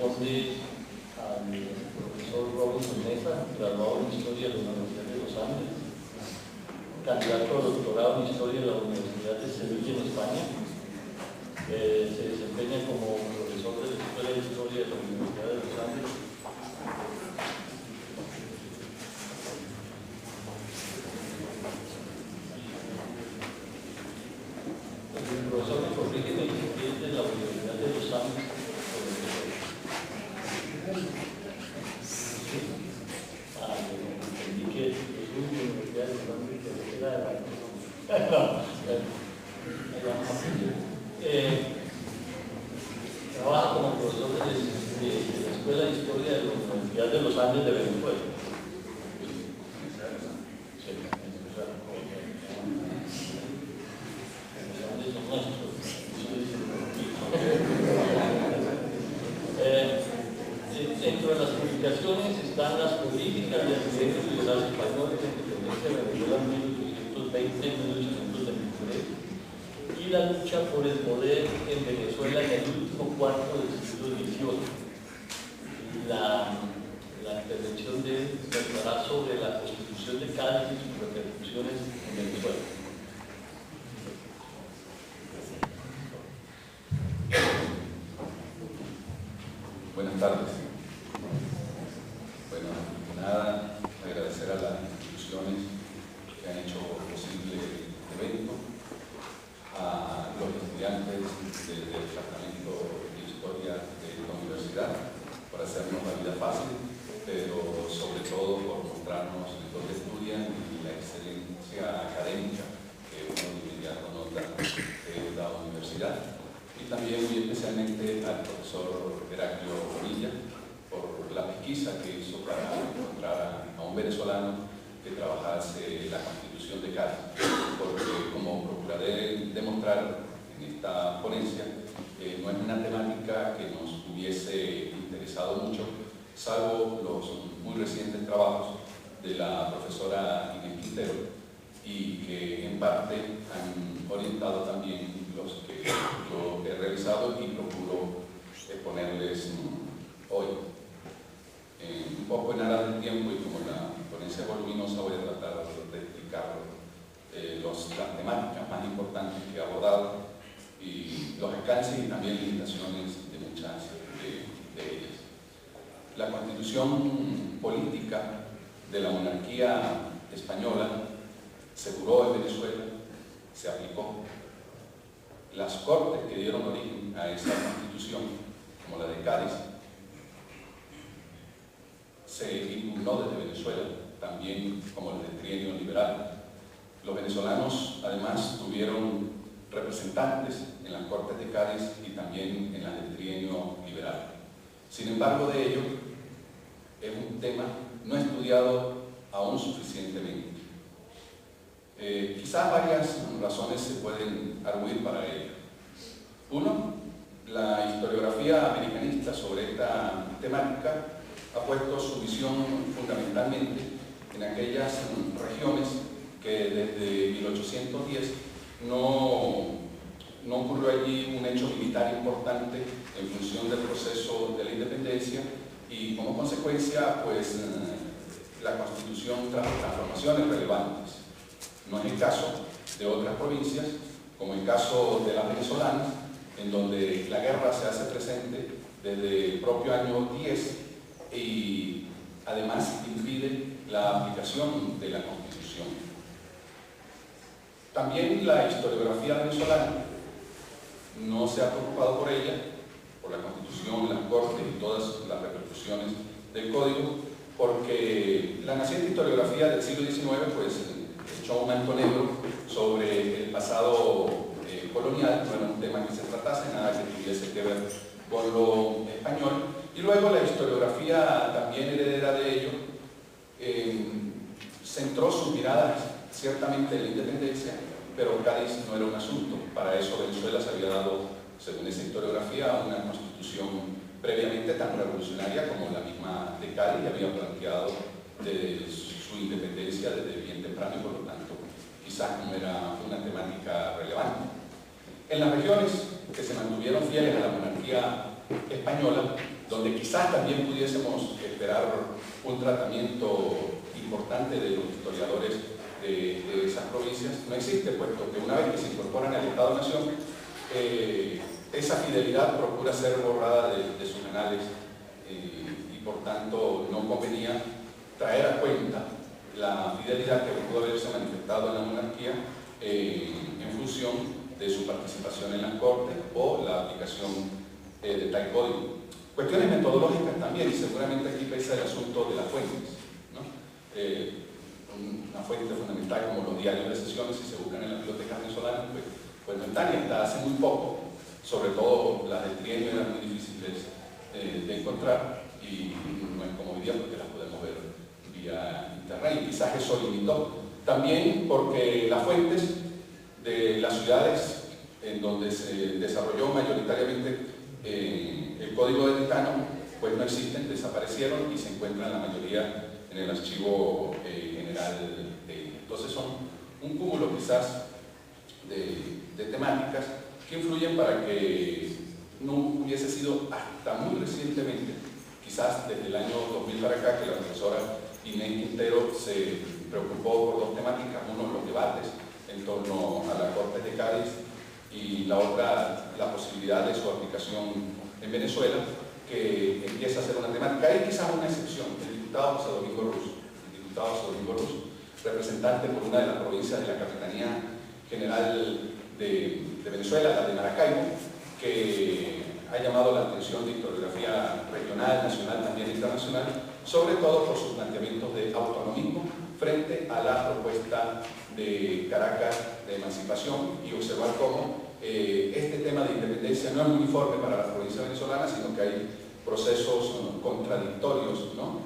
corresponde al profesor Robinson Mesa, graduado en Historia de la Universidad de Los Andes, candidato a doctorado en Historia de la Universidad de Sevilla en España. Se desempeña como profesor de la Escuela de Historia de la Universidad de Los Andes. El profesor me corrige que es de la Universidad de Los Andes. Entendí que es una universidad de Los Andes que era trabaja como profesor de la Escuela de Historia de la Universidad de Los Andes de Venezuela. Dentro de las publicaciones están las políticas de accidentes liberales españoles de independencia de Venezuela en 1820-1823 y la lucha por el poder en Venezuela en el último cuarto del siglo XVIII. La intervención de él tratará sobre la Constitución de Cádiz y sus repercusiones en Venezuela. Buenas tardes. Bueno, nada, agradecer a las instituciones que han hecho posible el evento, a los estudiantes del Departamento de Historia de la Universidad por hacernos la vida fácil, pero sobre todo por mostrarnos dónde estudian y la excelencia académica que uno de inmediato nota de la universidad. Y también muy especialmente al profesor Heraclio Bonilla por la pesquisa que hizo para encontrar a un venezolano que trabajase la Constitución de Cádiz, porque como procuraré demostrar en esta ponencia, no es una temática que nos hubiese interesado mucho, salvo los muy recientes trabajos de la profesora Inés Quintero, y que en parte han orientado también los que yo he realizado y procuro exponerles hoy. Un poco en aras del tiempo y como la ponencia voluminosa voy a tratar de explicar las temáticas más importantes que he abordado y los alcances y también limitaciones de muchas de ellas. La constitución política de la monarquía española se juró en Venezuela, se aplicó. Las cortes que dieron origen a esa constitución, como la de Cádiz, se impugnó desde Venezuela, también como la del trienio liberal. Los venezolanos además tuvieron representantes en las cortes de Cádiz y también en las del trienio liberal. Sin embargo, de ello es un tema no estudiado aún suficientemente. Quizás varias razones se pueden arguir para ello. Uno, la historiografía americanista sobre esta temática ha puesto su visión fundamentalmente en aquellas regiones que desde 1810 no ocurrió allí un hecho militar importante en función del proceso de la independencia y como consecuencia pues la Constitución trajo transformaciones relevantes. No es el caso de otras provincias, como el caso de la venezolana, en donde la guerra se hace presente desde el propio año 10 y además impide la aplicación de la Constitución. También la historiografía venezolana no se ha preocupado por ella, por la Constitución, las Cortes y todas las repercusiones del Código, porque la naciente historiografía del siglo XIX pues echó un manto negro sobre el pasado colonial, no era un tema que se tratase, nada que tuviese que ver con lo español, y luego la historiografía también heredera de ello centró sus miradas ciertamente en la independencia, pero Cádiz no era un asunto. Para eso Venezuela se había dado, según esa historiografía, una constitución previamente tan revolucionaria como la misma de Cádiz, y había planteado su independencia desde bien temprano y por lo tanto quizás no era una temática relevante. En las regiones que se mantuvieron fieles a la monarquía española, donde quizás también pudiésemos esperar un tratamiento importante de los historiadores de esas provincias, no existe, puesto que una vez que se incorporan al Estado-Nación, esa fidelidad procura ser borrada de sus anales y por tanto no convenía traer a cuenta la fidelidad que pudo haberse manifestado en la monarquía en función de su participación en las Cortes o la aplicación de tal código. Cuestiones metodológicas también, y seguramente aquí pesa el asunto de las fuentes, ¿no? Una fuente fundamental como los diarios de sesiones, si se buscan en las bibliotecas venezolanas, pues no están, y hasta hace muy poco, sobre todo las del trienio eran muy difíciles de encontrar, y no es como hoy día porque las podemos ver vía internet, y quizás eso limitó. También porque las fuentes de las ciudades en donde se desarrolló mayoritariamente el código de Editano, pues no existen, desaparecieron y se encuentran la mayoría en el archivo general entonces son un cúmulo quizás de temáticas que influyen para que no hubiese sido hasta muy recientemente, quizás desde el año 2000 para acá, que la profesora Inés Quintero se preocupó por dos temáticas: uno, los debates en torno a la Corte de Cádiz, y la otra, la posibilidad de su aplicación en Venezuela, que empieza a ser una temática. Hay quizás una excepción, el diputado José Domingo Ruz, representante por una de las provincias de la Capitanía General de Venezuela, la de Maracaibo, que ha llamado la atención de historiografía regional, nacional, también internacional, sobre todo por sus planteamientos de autonomismo frente a la propuesta de Caracas de emancipación, y observar cómo este tema de independencia no es uniforme para las provincias venezolanas, sino que hay procesos contradictorios, ¿no?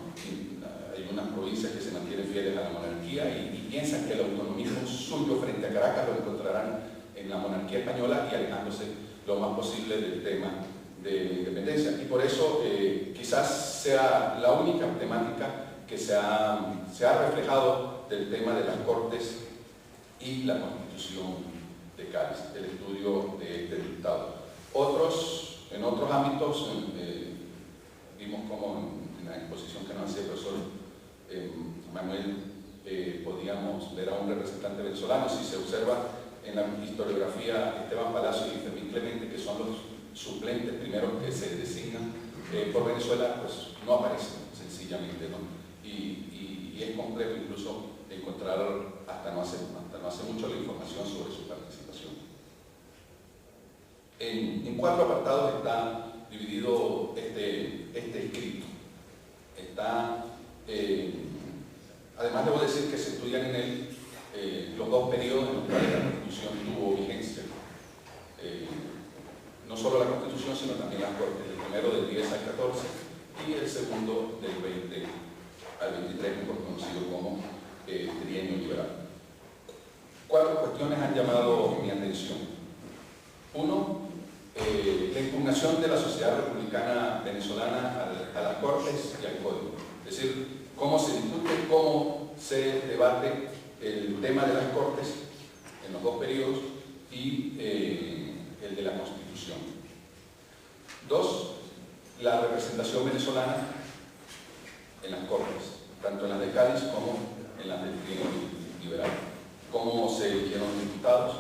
Hay unas provincias que se mantienen fieles a la monarquía y piensan que el autonomismo suyo frente a Caracas lo encontrarán en la monarquía española, y alejándose lo más posible del tema de independencia. Y por eso quizás sea la única temática que se ha reflejado del tema de las Cortes y la Constitución de Cádiz, el estudio del dictado. En otros ámbitos, vimos como en la exposición que nos hacía el profesor Manuel, podíamos ver a un representante venezolano. Si se observa en la historiografía, Esteban Palacio y Fermín Clemente, que son los suplentes primeros que se designan por Venezuela, pues no aparecen sencillamente, ¿no? Y es complejo incluso encontrar hasta no hace mucho la información sobre su participación. En 4 apartados está dividido este escrito. Además debo decir que se estudian en él los 2 periodos en los cuales la Constitución tuvo vigencia. No solo la Constitución, sino también las Cortes, el primero del 10 al 14 y el segundo del 20 al 23, mejor conocido como trienio liberal. 4 cuestiones han llamado mi atención. 1, la impugnación de la sociedad republicana venezolana a las Cortes y al Código. Es decir, cómo se discute, cómo se debate el tema de las Cortes en los 2 periodos y el de la Constitución. 2, la representación venezolana en las Cortes, tanto en las de Cádiz como en las del trienio liberal. Cómo se eligieron los diputados,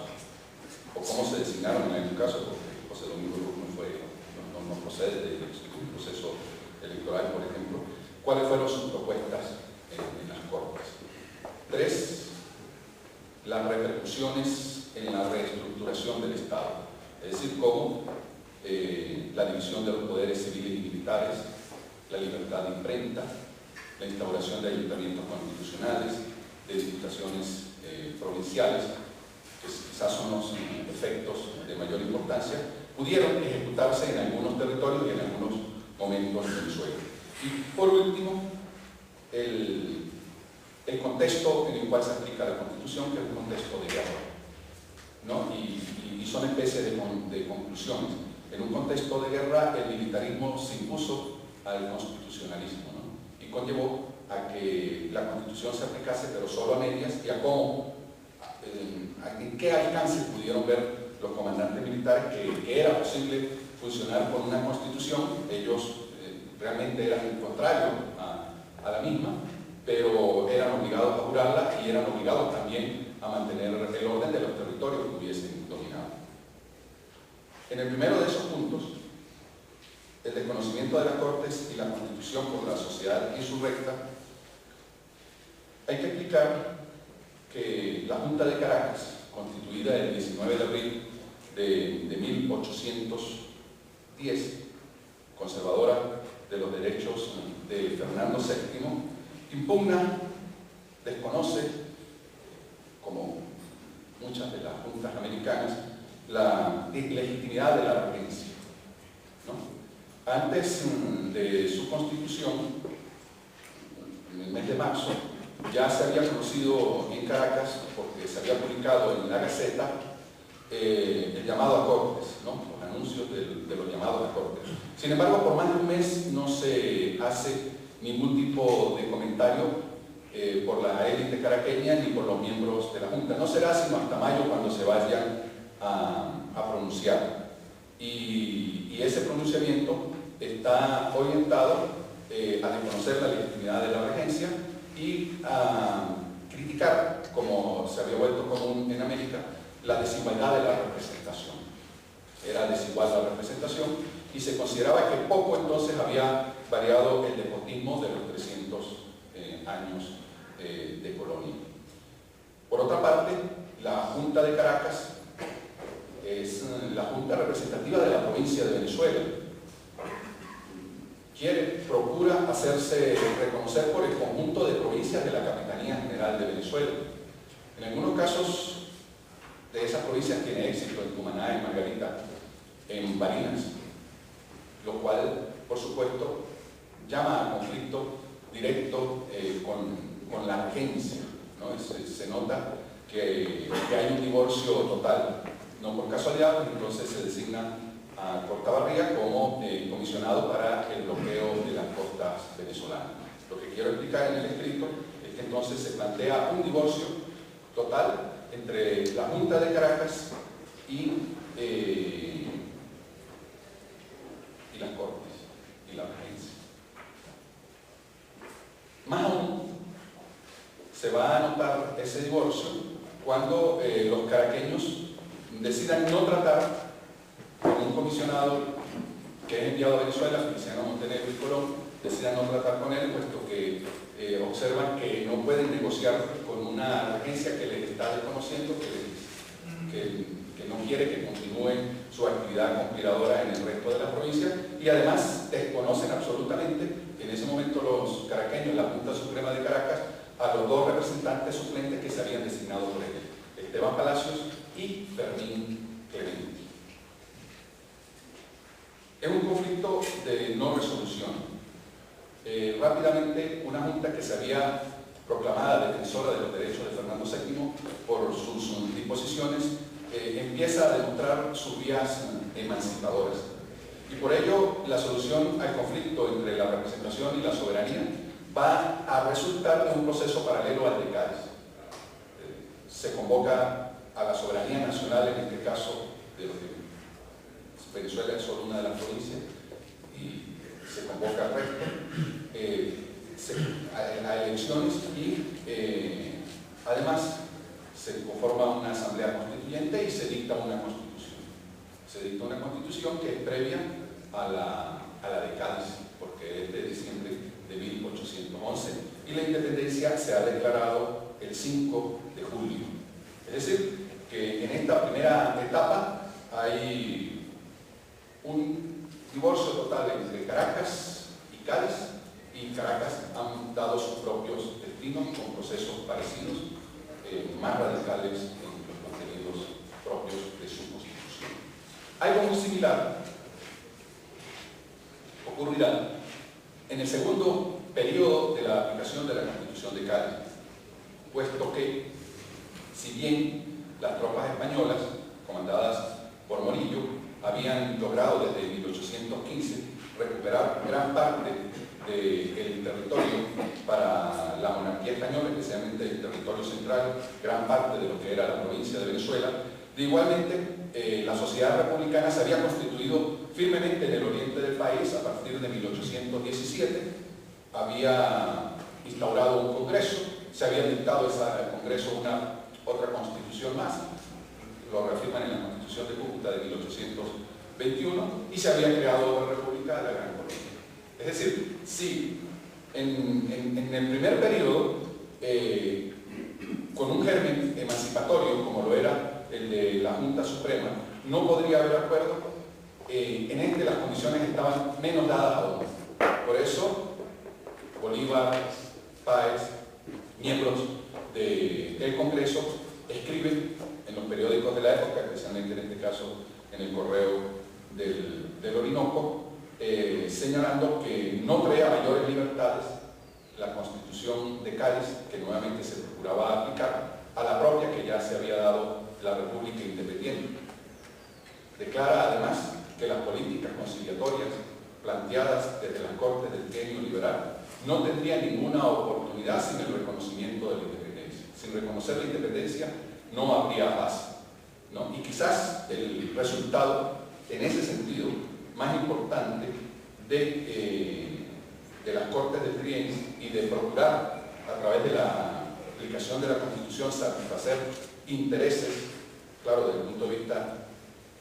o cómo se designaron en el caso, porque José Domingo Ruz no procede de un proceso electoral, por ejemplo. ¿Cuáles fueron sus propuestas en las Cortes? 3, las repercusiones en la reestructuración del Estado, es decir, cómo la división de los poderes civiles y militares, la libertad de imprenta, la instauración de ayuntamientos constitucionales, de diputaciones provinciales, que quizás son los efectos de mayor importancia, pudieron ejecutarse en algunos territorios y en algunos momentos en Venezuela. Y por último, el contexto en el cual se aplica la Constitución, que es un contexto de guerra, ¿no? Y son especies de conclusiones. En un contexto de guerra, el militarismo se impuso al constitucionalismo, ¿no? Y conllevó a que la Constitución se aplicase, pero solo a medias, y a cómo, en qué alcance pudieron ver los comandantes militares que era posible funcionar con una constitución. Ellos realmente eran contrarios a la misma, pero eran obligados a jurarla y eran obligados también a mantener el orden de los territorios que hubiesen dominado. En el primero de esos puntos, el desconocimiento de las Cortes y la Constitución por la sociedad insurrecta, hay que explicar que la Junta de Caracas, constituida el 19 de abril de 1810, conservadora de los derechos de Fernando VII, impugna, desconoce, como muchas de las juntas americanas, la legitimidad de la regencia, ¿no? Antes de su constitución, en el mes de marzo, ya se había conocido en Caracas, porque se había publicado en la Gaceta, el llamado a Cortes, ¿no? Los anuncios de los llamados a Cortes. Sin embargo, por más de un mes no se hace ningún tipo de comentario por la élite caraqueña ni por los miembros de la Junta. No será sino hasta mayo cuando se vayan a pronunciar. Y ese pronunciamiento está orientado a desconocer la legitimidad de la regencia y a criticar, como se había vuelto común en América, la desigualdad de la representación. Era desigual la representación y se consideraba que poco entonces había variado el despotismo de los 300 años de colonia. Por otra parte, la Junta de Caracas es la Junta representativa de la provincia de Venezuela. Procura hacerse reconocer por el conjunto de provincias de la Capitanía General de Venezuela. En algunos casos de esas provincias tiene éxito en Cumaná, en Margarita, en Barinas, lo cual, por supuesto, llama a conflicto directo con la regencia, ¿no? Se nota que hay un divorcio total, no por casualidad, pues entonces se designa a Cortabarría como comisionado para el bloqueo de las costas venezolanas. Lo que quiero explicar en el escrito es que entonces se plantea un divorcio total entre la Junta de Caracas y las Cortes y la regencia. Más aún, se va a notar ese divorcio cuando los caraqueños decidan no tratar con un comisionado que es enviado a Venezuela, Feliciano Montenegro y Colón, decidan no tratar con él, puesto que observan que no pueden negociar con una regencia que les está desconociendo, que no quiere que continúen su actividad conspiradora en el resto de la provincia, y además desconocen absolutamente, en ese momento los caraqueños, la Junta Suprema de Caracas, a los dos representantes suplentes que se habían designado por él, Esteban Palacios y Fermín Clemente. Es un conflicto de no resolución. Rápidamente, una junta que se había proclamada defensora de los derechos de Fernando VII por sus disposiciones, empieza a demostrar sus vías emancipadoras. Y por ello, la solución al conflicto entre la representación y la soberanía va a resultar de un proceso paralelo al de Cádiz. Se convoca a la soberanía nacional, en este caso de los de Venezuela es solo una de las provincias, y se convoca al resto a elecciones y además se conforma una asamblea constituyente y se dicta una constitución. Se dicta una constitución que es previa a la de Cádiz, porque es de diciembre de 1811, y la independencia se ha declarado el 5 de julio. Es decir, que en esta primera etapa hay un divorcio total entre Caracas y Cádiz, y Caracas han dado sus propios destinos con procesos parecidos, más radicales en los contenidos propios de su constitución. Algo muy similar ocurrirá en el segundo periodo de la aplicación de la Constitución de Cádiz, puesto que, si bien las tropas españolas, comandadas por Morillo, habían logrado desde 1815 recuperar gran parte del territorio para la monarquía española, especialmente el territorio central, gran parte de lo que era la provincia de Venezuela. Igualmente, la sociedad republicana se había constituido firmemente en el oriente del país a partir de 1817. Había instaurado un congreso, se había dictado ese congreso otra constitución más, lo reafirman en la Constitución de Cúcuta de 1821, y se había creado la República de la Gran Colombia. Es decir, si en el primer periodo, con un germen emancipatorio como lo era el de la Junta Suprema, no podría haber acuerdo, en este las condiciones estaban menos dadas aún. Por eso Bolívar, Páez, miembros del Congreso, escriben en los periódicos de la época, especialmente en este caso en el Correo del Orinoco, señalando que no crea mayores libertades la Constitución de Cádiz, que nuevamente se procuraba aplicar a la propia que ya se había dado la República Independiente. Declara además que las políticas conciliatorias planteadas desde las Cortes del Trienio Liberal no tendrían ninguna oportunidad sin el reconocimiento de la independencia. Sin reconocer la independencia no habría paz, ¿no? Y quizás el resultado, en ese sentido, más importante de las Cortes del Trienio y de procurar, a través de la aplicación de la Constitución, satisfacer intereses, claro, desde el punto de vista,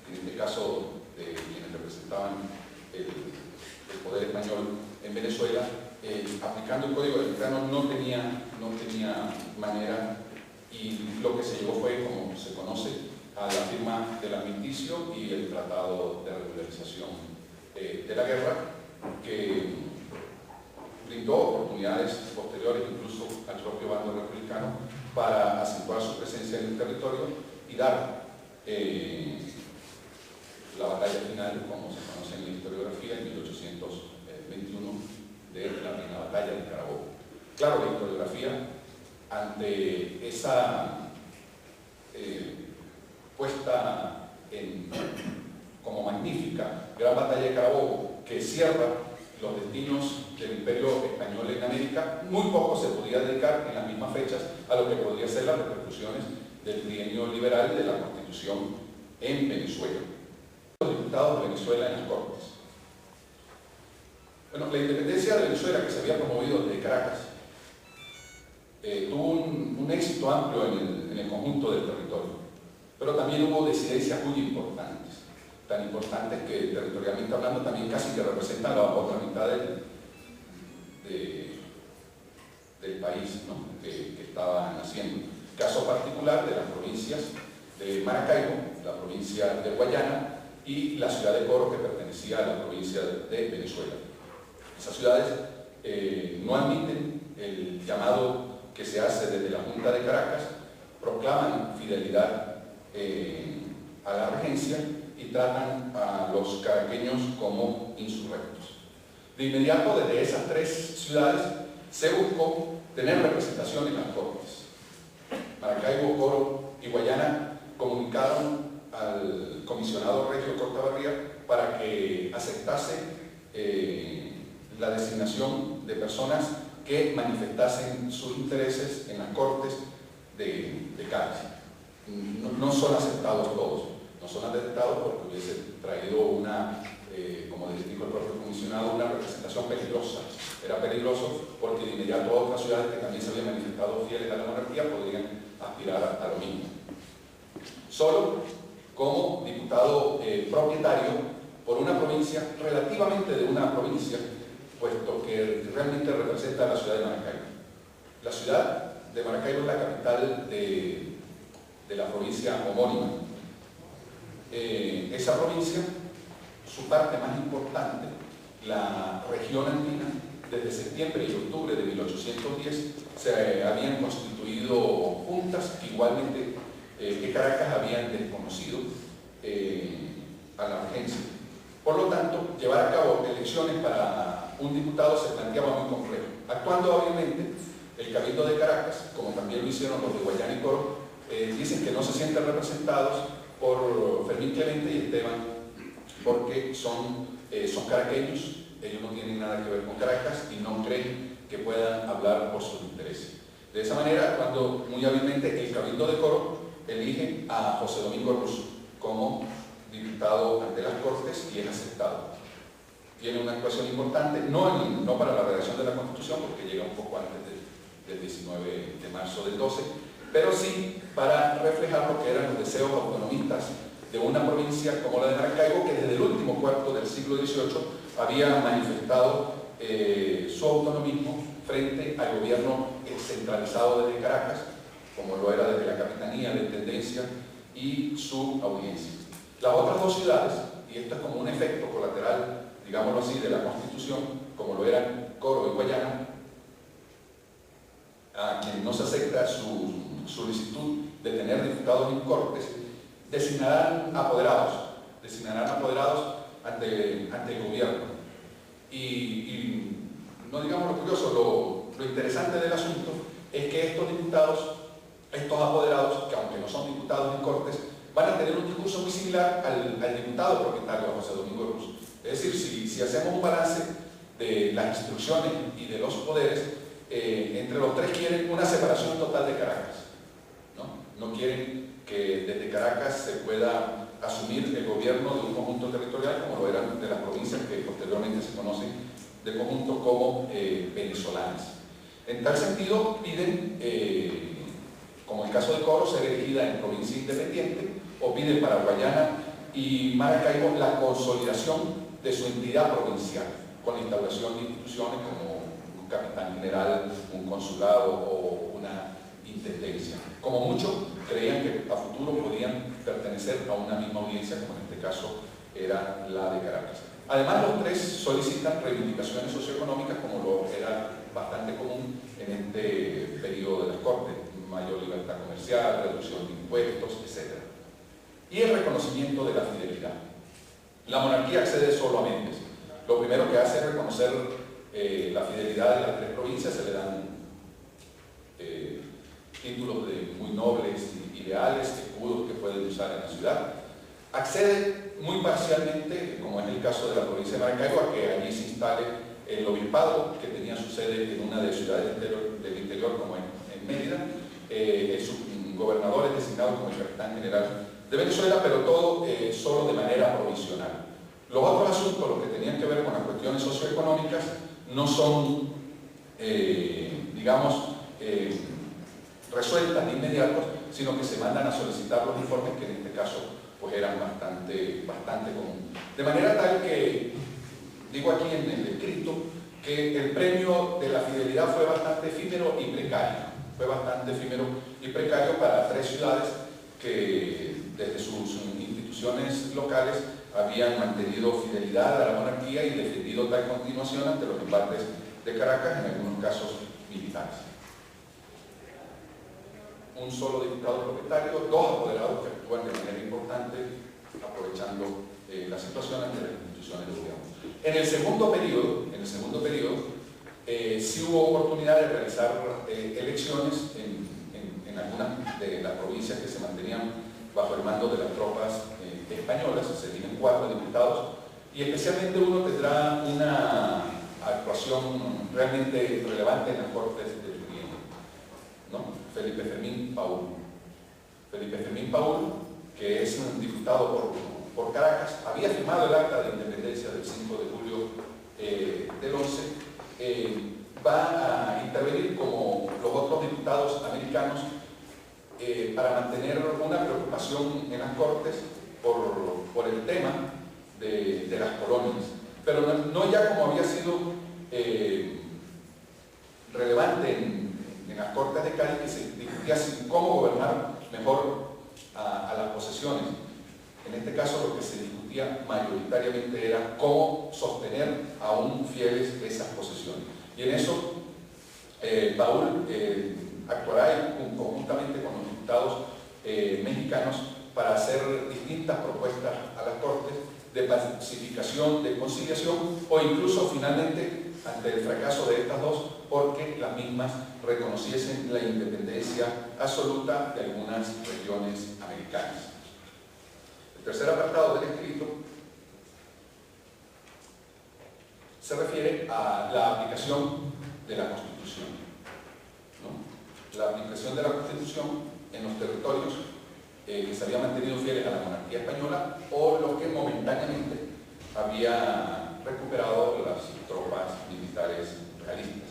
en este caso, de quienes representaban el poder español en Venezuela, aplicando el Código Electoral no tenía manera, y lo que se llegó fue, como se conoce, a la firma del armisticio y el Tratado de Regularización de la Guerra, que brindó oportunidades posteriores incluso al propio bando republicano para acentuar su presencia en el territorio y dar la batalla final, como se conoce en la historiografía, en 1821, de la primera batalla de Carabobo. Claro, la historiografía, ante esa puesta como magnífica gran batalla de Carabobo, que cierra los destinos del Imperio Español en América, muy poco se podía dedicar en las mismas fechas a lo que podría ser las repercusiones del trienio liberal y de la Constitución en Venezuela. Los diputados de Venezuela en las Cortes. Bueno, la independencia de Venezuela, que se había promovido desde Caracas, tuvo un éxito amplio en el conjunto del territorio, pero también hubo disidencias muy importantes, tan importantes que territorialmente hablando también casi que representan la otra mitad del país, ¿no?, que estaba naciendo. Caso particular de las provincias de Maracaibo, la provincia de Guayana y la ciudad de Coro, que pertenecía a la provincia de Venezuela. Esas ciudades no admiten el llamado que se hace desde la Junta de Caracas, proclaman fidelidad a la regencia y tratan a los caraqueños como insurrectos. De inmediato, desde esas tres ciudades se buscó tener representación en las Cortes. Maracaibo, Coro y Guayana comunicaron al comisionado Regio Cortabarría para que aceptase la designación de personas que manifestasen sus intereses en las Cortes de Cádiz. No son aceptados todos, no son aceptados porque hubiese traído como dijo el propio comisionado, una representación peligrosa. Era peligroso porque de inmediato otras ciudades que también se habían manifestado fieles a la monarquía podrían aspirar a lo mismo. Solo como diputado propietario por una provincia, relativamente de una provincia, puesto que realmente representa a la ciudad de Maracaibo. La ciudad de Maracaibo es la capital de la provincia homónima. Esa provincia, su parte más importante, la región andina, desde septiembre y octubre de 1810 se habían constituido juntas que igualmente que Caracas habían desconocido a la regencia. Por lo tanto, llevar a cabo elecciones para un diputado se planteaba muy complejo. Actuando obviamente el Cabildo de Caracas, como también lo hicieron los de Guayana y Coro, dicen que no se sienten representados por Fermín Clemente y Esteban porque son caraqueños, ellos no tienen nada que ver con Caracas y no creen que puedan hablar por sus intereses. De esa manera, cuando muy hábilmente el Cabildo de Coro elige a José Domingo Russo como diputado ante las Cortes y es aceptado. Tiene una actuación importante, no para la redacción de la Constitución, porque llega un poco antes del 19 de marzo del 12, pero sí para reflejar lo que eran los deseos autonomistas de una provincia como la de Maracaibo, que desde el último cuarto del siglo XVIII había manifestado su autonomismo frente al gobierno centralizado desde Caracas, como lo era desde la Capitanía de Intendencia y su audiencia. Las otras dos ciudades, y esto es como un efecto colateral, digámoslo así, de la Constitución, como lo eran Coro y Guayana, a quien no se acepta su solicitud de tener diputados en Cortes, designarán apoderados ante el gobierno. Y no digamos lo curioso, lo interesante del asunto es que estos diputados, estos apoderados, que aunque no son diputados en Cortes, van a tener un discurso muy similar al diputado propietario José Domingo Ruz. Es decir, si hacemos un balance de las instrucciones y de los poderes, entre los tres quieren una separación total de Caracas. No quieren que desde Caracas se pueda asumir el gobierno de un conjunto territorial como lo eran de las provincias que posteriormente se conocen de conjunto como venezolanas. En tal sentido piden, como el caso de Coro, ser elegida en provincia independiente, o piden para Guayana y Maracaibo la consolidación de su entidad provincial, con la instauración de instituciones como un capitán general, un consulado o una intendencia. Como mucho, creían que a futuro podían pertenecer a una misma audiencia, como en este caso era la de Caracas. Además, los tres solicitan reivindicaciones socioeconómicas, como lo era bastante común en este periodo de las Cortes: mayor libertad comercial, reducción de impuestos, etc. Y el reconocimiento de la fidelidad. La monarquía accede solo a Méndez. Lo primero que hace es reconocer la fidelidad de las tres provincias, se le dan títulos de muy nobles y leales, escudos que pueden usar en la ciudad. Accede muy parcialmente, como en el caso de la provincia de Maracaibo, a que allí se instale el obispado, que tenía su sede en una de las ciudades del interior, como en Mérida. El gobernador es designado como el capitán general de Venezuela, pero todo solo de manera provisional. Los otros asuntos, los que tenían que ver con las cuestiones socioeconómicas, no son, resueltas de inmediato, sino que se mandan a solicitar los informes, que en este caso pues eran bastante común. De manera tal que, digo aquí en el escrito, que el premio de la fidelidad fue bastante efímero y precario. Para tres ciudades que desde sus instituciones locales habían mantenido fidelidad a la monarquía y defendido tal continuación ante los embates de Caracas, en algunos casos militares. Un solo diputado propietario, dos apoderados que actúan de manera importante, aprovechando la situación ante las instituciones de gobierno. En el segundo periodo, sí hubo oportunidad de realizar elecciones en algunas de las provincias que se mantenían bajo el mando de las tropas españolas. Se eligen 4 diputados y especialmente uno tendrá una actuación realmente relevante en las Cortes del Trienio, ¿no? Felipe Fermín Paul, que es un diputado por Caracas, había firmado el acta de independencia del 5 de julio del 11, va a intervenir como los otros diputados americanos para mantener una preocupación en las Cortes por el tema de las colonias, pero no ya como había sido relevante en las Cortes de Cádiz, que se discutía cómo gobernar mejor a las posesiones. En este caso lo que se discutía mayoritariamente era cómo sostener aún fieles esas posesiones. Y en eso Paul actuará conjuntamente con los diputados mexicanos para hacer distintas propuestas a las Cortes de pacificación, de conciliación, o incluso finalmente, ante el fracaso de estas dos, porque las mismas reconociesen la independencia absoluta de algunas regiones americanas. El tercer apartado del escrito se refiere a la aplicación de la Constitución, ¿no? La aplicación de la Constitución en los territorios que se habían mantenido fieles a la monarquía española o los que momentáneamente había recuperado las tropas militares realistas.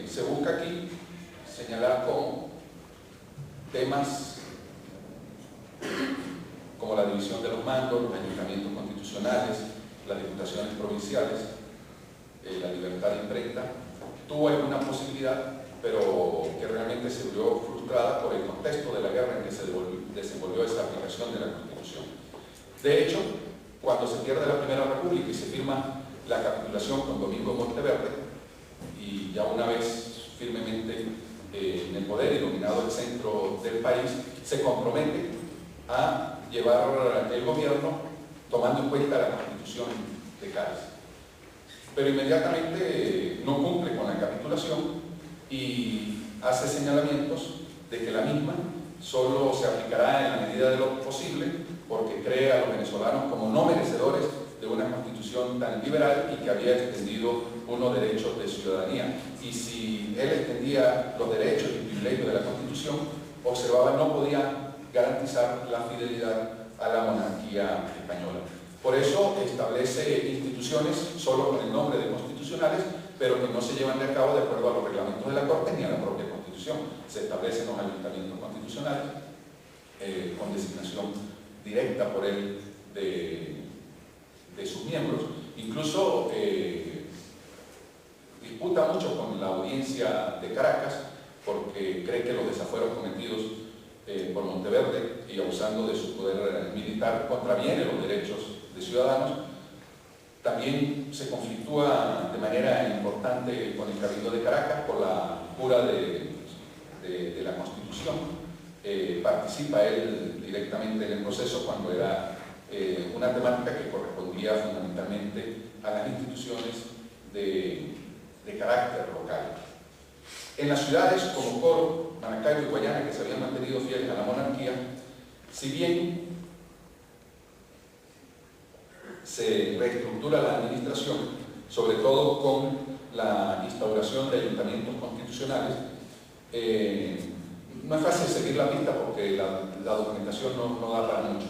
Se busca aquí señalar como temas como la división de los mandos, los ayuntamientos constitucionales, las diputaciones provinciales, la libertad de imprenta, tuvo alguna posibilidad, pero que realmente se vio frustrada por el contexto de la guerra en que se desenvolvió esa aplicación de la Constitución. De hecho, cuando se pierde la Primera República y se firma la capitulación con Domingo Monteverde, y ya una vez firmemente en el poder y dominado el centro del país, se compromete a llevar el gobierno tomando en cuenta la Constitución de Cádiz. Pero inmediatamente no cumple con la capitulación y hace señalamientos de que la misma solo se aplicará en la medida de lo posible porque cree a los venezolanos como no merecedores de una constitución tan liberal y que había extendido unos derechos de ciudadanía. Y si él extendía los derechos y privilegios de la Constitución, observaba no podía garantizar la fidelidad a la monarquía española. Por eso establece instituciones solo con el nombre de constitucionales, pero que no se llevan a cabo de acuerdo a los reglamentos de la Corte ni a la propia Constitución. Se establecen los ayuntamientos constitucionales con designación directa por él de sus miembros. Incluso disputa mucho con la audiencia de Caracas porque cree que los desafueros cometidos por Monteverde y abusando de su poder militar contraviene los derechos de ciudadanos. También se conflictúa de manera importante con el Cabildo de Caracas por la jura de la Constitución. Participa él directamente en el proceso cuando era una temática que correspondía fundamentalmente a las instituciones de carácter local. En las ciudades como Coro, Maracaibo y Guayana, que se habían mantenido fieles a la monarquía, si bien se reestructura la administración, sobre todo con la instauración de ayuntamientos constitucionales, no es fácil seguir la pista porque la documentación no da para mucho,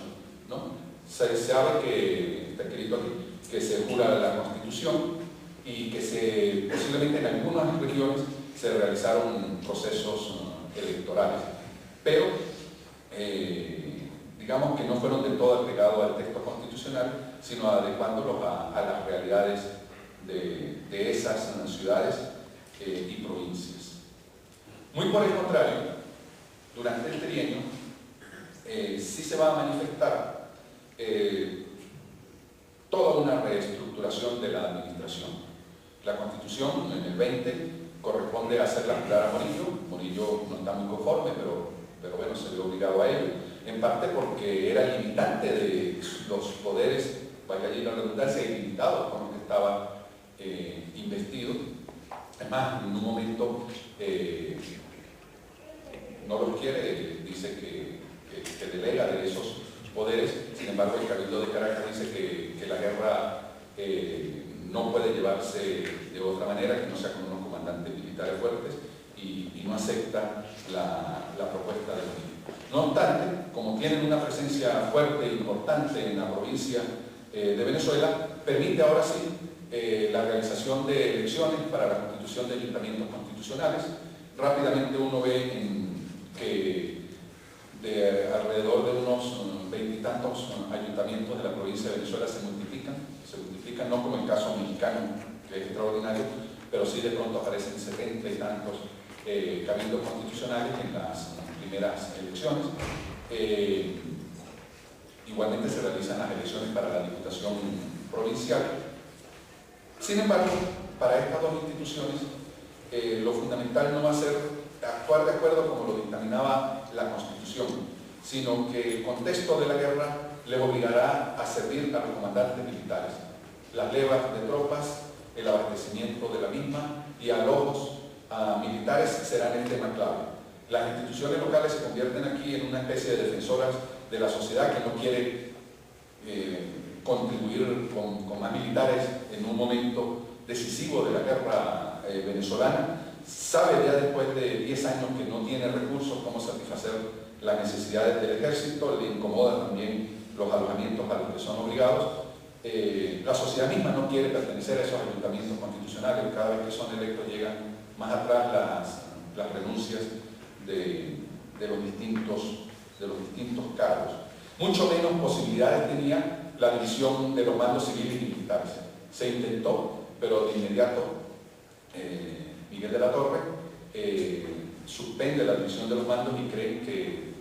¿no? Se sabe que, está escrito aquí, que se jura la Constitución y que posiblemente en algunas regiones se realizaron procesos electorales, pero digamos que no fueron del todo apegados al texto constitucional, sino adecuándolos a las realidades de esas ciudades y provincias. Muy por el contrario, durante el trienio sí se va a manifestar toda una reestructuración de la administración. La Constitución en el 20 corresponde hacerla jurar a Morillo. Morillo no está muy conforme, pero bueno, se ve obligado a ello, en parte porque era limitante de los poderes, vaya allí la redundancia, ilimitados con los que estaba investido. Además, en un momento no los quiere, dice que delega de esos poderes. Sin embargo, el Cabildo de Caracas dice que la guerra no puede llevarse de otra manera que no sea con unos comandantes militares fuertes y no acepta la propuesta de Morillo. No obstante, como tienen una presencia fuerte e importante en la provincia de Venezuela, permite ahora sí la realización de elecciones para la constitución de ayuntamientos constitucionales. Rápidamente uno ve que de alrededor de unos 20 y tantos ayuntamientos de la provincia de Venezuela se multiplican, no como el caso mexicano, que es extraordinario, pero sí de pronto aparecen 70 y tantos cabildos constitucionales en las primeras elecciones. Igualmente se realizan las elecciones para la Diputación Provincial. Sin embargo, para estas dos instituciones, lo fundamental no va a ser actuar de acuerdo como lo dictaminaba la Constitución, sino que el contexto de la guerra les obligará a servir a los comandantes militares. Las levas de tropas, el abastecimiento de la misma y alojos a militares serán el tema clave. Las instituciones locales se convierten aquí en una especie de defensoras de la sociedad que no quiere contribuir con más militares en un momento decisivo de la guerra venezolana, sabe ya después de 10 años que no tiene recursos cómo satisfacer las necesidades del ejército, le incomoda también los alojamientos a los que son obligados. La sociedad misma no quiere pertenecer a esos ayuntamientos constitucionales, cada vez que son electos llegan más atrás las renuncias de los distintos cargos. Mucho menos posibilidades tenía la división de los mandos civiles y militares. Se intentó, pero de inmediato Miguel de la Torre suspende la división de los mandos y cree que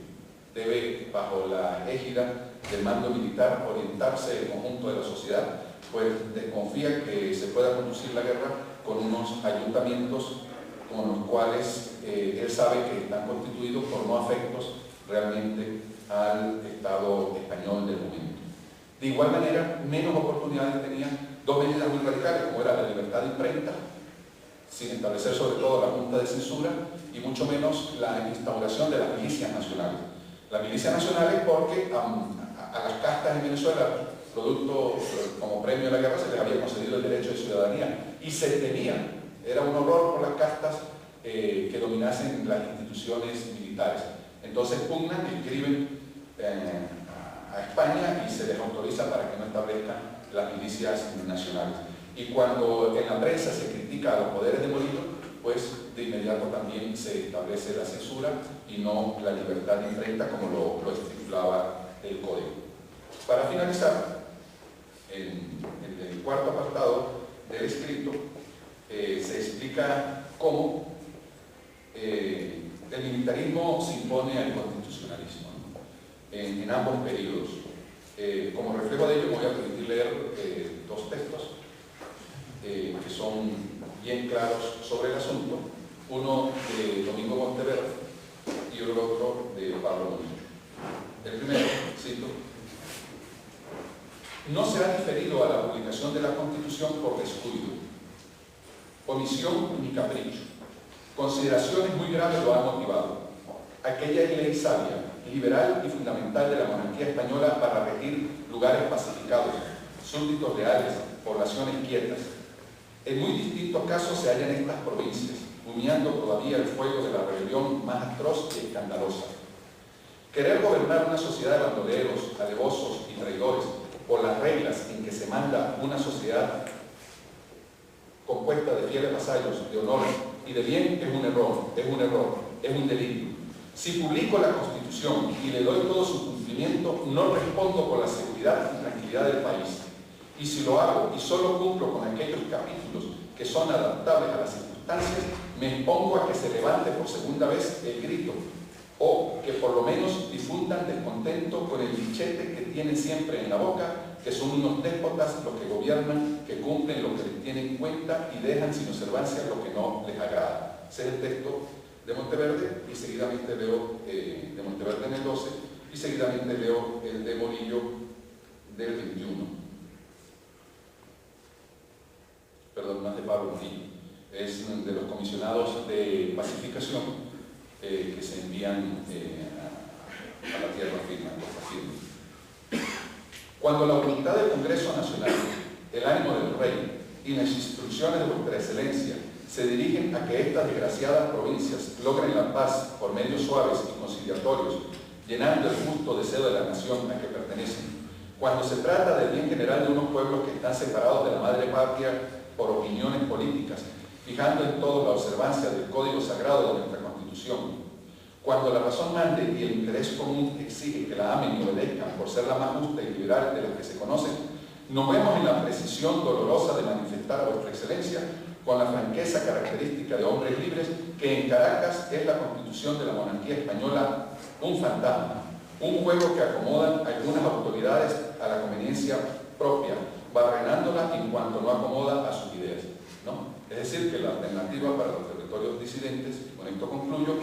debe, bajo la égida del mando militar, orientarse el conjunto de la sociedad, pues desconfía que se pueda conducir la guerra con unos ayuntamientos con los cuales él sabe que están constituidos por no afectos realmente al Estado español del momento. De igual manera, menos oportunidades tenían dos medidas muy radicales, como era la libertad de imprenta, sin establecer sobre todo la Junta de Censura, y mucho menos la instauración de las milicias nacionales. Las milicias nacionales porque a las castas en Venezuela, producto como premio de la guerra, se les había concedido el derecho de ciudadanía, y se temía, era un horror por las castas que dominasen las instituciones militares. Entonces pugnan, escriben a España y se les autoriza para que no establezcan las milicias nacionales. Y cuando en la prensa se critica a los poderes demolidos, pues de inmediato también se establece la censura y no la libertad de imprenta como lo estipulaba el Código. Para finalizar, en el cuarto apartado del escrito se explica cómo el militarismo se impone al constitucionalismo, ¿no? en ambos periodos. Como reflejo de ello voy a permitir leer dos textos que son bien claros sobre el asunto, uno de Domingo Monteverde y el otro de Pablo Muñoz. El primero, cito: no se ha diferido a la publicación de la Constitución por descuido, omisión ni capricho. Consideraciones muy graves lo han motivado. Aquella ley sabia, liberal y fundamental de la monarquía española para regir lugares pacificados, súbditos leales, poblaciones quietas. En muy distintos casos se hallan estas provincias, humeando todavía el fuego de la rebelión más atroz y escandalosa. Querer gobernar una sociedad de bandoleros, alevosos y traidores por las reglas en que se manda una sociedad compuesta de fieles vasallos, de honor y de bien es un error, es un delito. Si publico la Constitución y le doy todo su cumplimiento, no respondo por la seguridad y tranquilidad del país. Y si lo hago y solo cumplo con aquellos capítulos que son adaptables a las circunstancias, me expongo a que se levante por segunda vez el grito, o que por lo menos difundan descontento con el dichete que tienen siempre en la boca, que son unos déspotas los que gobiernan, que cumplen lo que les tienen en cuenta y dejan sin observancia lo que no les agrada. Ese es el texto de Monteverde, y seguidamente leo de Monteverde en el 12, y seguidamente leo el de Morillo del 21. Perdón, no es de Pablo Morillo, es de los comisionados de pacificación que se envían a la tierra firme, a Costa Firme. Cuando la voluntad del Congreso Nacional, el ánimo del Rey y las instrucciones de vuestra excelencia se dirigen a que estas desgraciadas provincias logren la paz por medios suaves y conciliatorios, llenando el justo deseo de la nación a que pertenecen. Cuando se trata del bien general de unos pueblos que están separados de la madre patria por opiniones políticas, fijando en todos la observancia del Código Sagrado de nuestra Constitución. Cuando la razón mande y el interés común exige que la amen y obedezcan por ser la más justa y liberal de las que se conocen, nos vemos en la precisión dolorosa de manifestar a vuestra excelencia, con la franqueza característica de hombres libres, que en Caracas es la Constitución de la monarquía española un fantasma, un juego que acomodan algunas autoridades a la conveniencia propia, barrenándola en cuanto no acomoda a sus ideas, ¿no? Es decir, que la alternativa para los territorios disidentes, y con esto concluyo,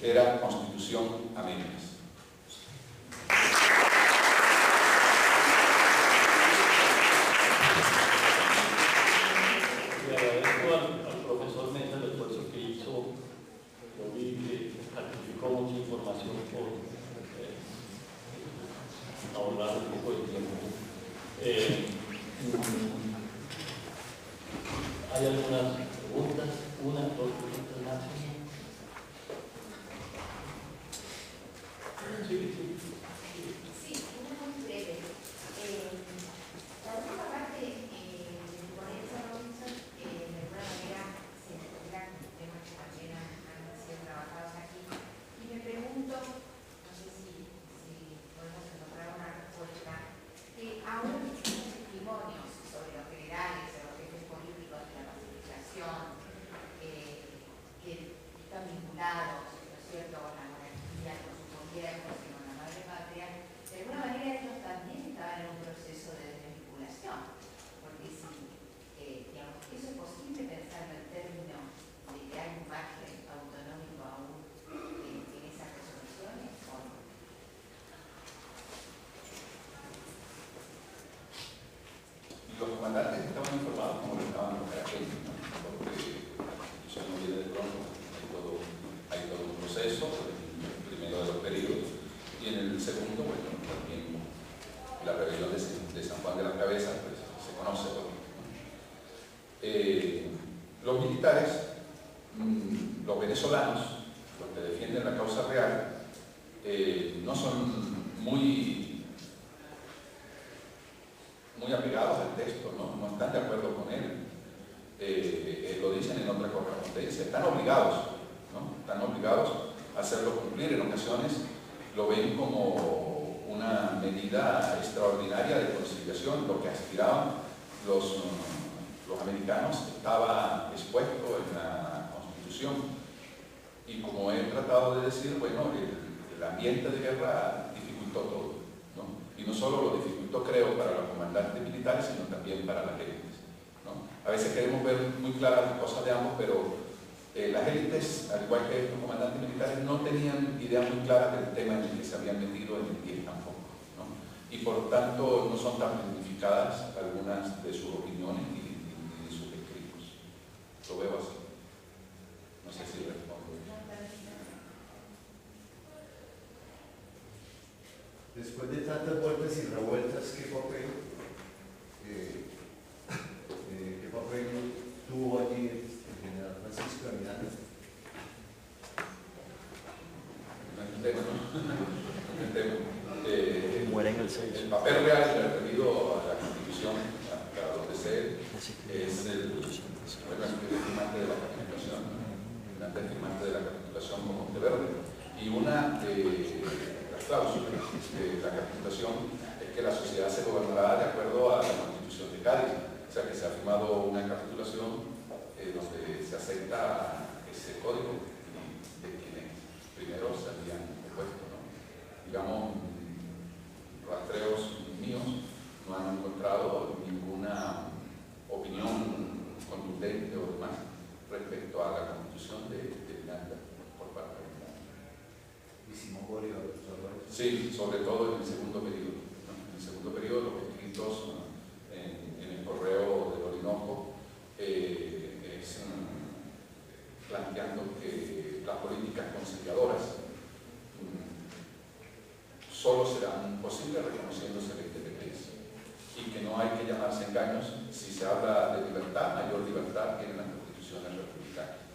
era Constitución a medias. Le agradezco al profesor Mesa el esfuerzo que hizo. Yo vi que sacrificó mucha información por ahorrar un poco de tiempo. ¿Hay algunas preguntas? ¿Una, dos preguntas más? comandantes estaban informados como lo estaban los caraqueños, ¿no? Porque la Constitución no viene de pronto, hay todo un proceso, el primero de los periodos, y en el segundo, bueno, también la rebelión de San Juan de las Cabezas, pues se conoce todo, ¿no? Los militares, los venezolanos, los que defienden la causa real, no son muy apegados al texto, no están de acuerdo con él. Lo dicen en otra correspondencia, están obligados, ¿no? Están obligados a hacerlo cumplir. En ocasiones lo ven como una medida extraordinaria de conciliación. Lo que aspiraban los americanos estaba expuesto en la Constitución. Y como he tratado de decir, bueno, el ambiente de guerra dificultó todo, ¿no? Y no solo lo dificultó, creo, para los comandantes militares, sino también para las élites, ¿no? A veces queremos ver muy claras las cosas de ambos, pero las élites, al igual que estos comandantes militares, no tenían ideas muy claras del tema en el que se habían metido, en el que tampoco, ¿no? Y por tanto no son tan magnificadas algunas de sus opiniones y de sus escritos. Lo veo así. No sé si respondo. Después de tantas vueltas y revueltas, ¿qué papel tuvo allí el general Francisco de Miranda? Muere en el 6. El papel real referido a la Constitución, a donde se es el firmante de la capitulación, como Monteverde. Y una de las cláusulas de la capitulación es que la sociedad se gobernará de acuerdo a la Constitución de Cádiz. O sea que se ha firmado una capitulación donde se acepta ese código de quienes primero se habían opuesto, ¿no? Digamos, rastreos míos no han encontrado ninguna opinión contundente o demás respecto a la Constitución de Miranda por parte de Miranda. ¿Y Simón Bolívar? Sí, sobre todo en el segundo periodo, ¿no? En el segundo periodo, los escritos en el correo del Orinoco planteando que las políticas conciliadoras solo serán posibles reconociéndose la independencia y que no hay que llamarse engaños. Si se habla de libertad, mayor libertad tienen las constituciones republicanas.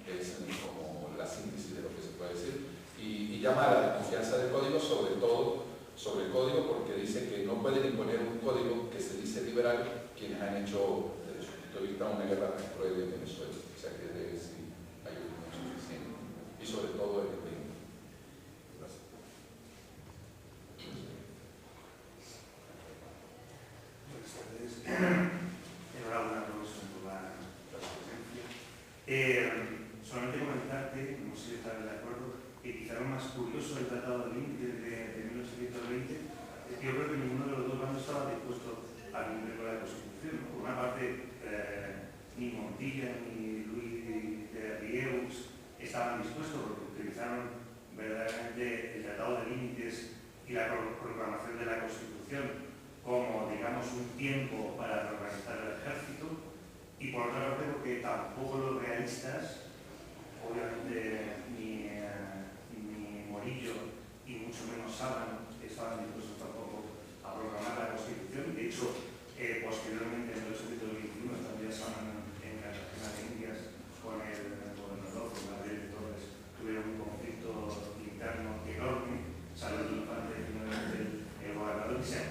Es como la síntesis de lo que se puede decir. Y llama a la desconfianza del código, sobre todo sobre el código, porque dice que no pueden imponer un código que se dice liberal quienes han hecho, desde su punto de vista, una guerra cruel en Venezuela. O sea que debe decir, hay un suficiente. Y sobre todo el gobierno. Gracias. Buenas tardes. Enhorabuena a todos por la presencia. Solamente comentarte, no sé si estaré de acuerdo, que quizá lo más curioso del Tratado de Límites de 1820 es que yo creo que ninguno de los dos bandos estaba dispuesto a cumplir con la Constitución, ¿no? Por una parte, ni Montilla ni Luis de Rieux estaban dispuestos porque utilizaron verdaderamente el Tratado de Límites y la proclamación de la Constitución como, digamos, un tiempo para reorganizar el ejército, y por otra parte porque tampoco los realistas, obviamente ni Morillo y mucho menos Sábano estaban dispuestos tampoco a proclamar la Constitución. De hecho, posteriormente en 1821 también Sábano en Cartagena de Indias con el gobernador, con Gabriel Torres, tuvieron un conflicto interno enorme. Salió el infante finalmente el gobernador y se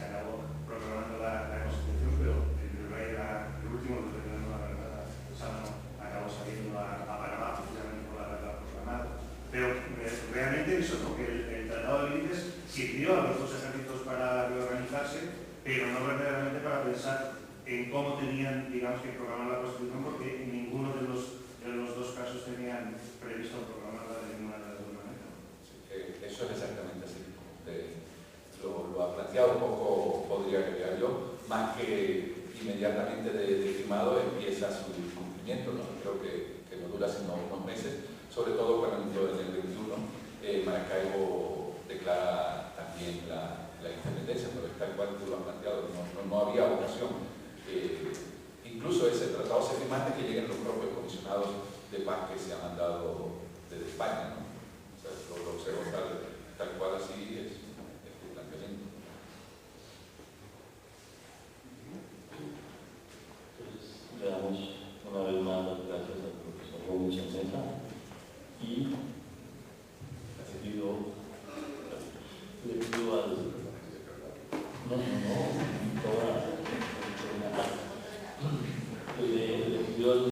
acabó proclamando la Constitución, pero el último, la verdad, Sábano acabó saliendo a Panamá precisamente por haberla proclamado. Pero realmente eso, ¿no? Que el Tratado de Límites sirvió a los dos ejércitos para reorganizarse, pero no verdaderamente para pensar en cómo tenían, digamos, que proclamar la Constitución, porque ninguno de los dos casos tenían previsto proclamarla de ninguna de las dos maneras. Sí, eso es exactamente así. Lo ha planteado un poco, podría agregar yo, más que inmediatamente de firmado empieza su cumplimiento, ¿no? Creo que no dura sino unos meses, sobre todo cuando en el 21 Maracaibo declara también la independencia, pero tal cual tú lo has planteado, no había vocación más de que lleguen los propios comisionados de paz que se han mandado desde España, ¿no? O sea, lo observo tal cual así es tu planteamiento. Entonces, le damos una vez más las gracias al profesor Robinson Mesa y le pido al... No, toda...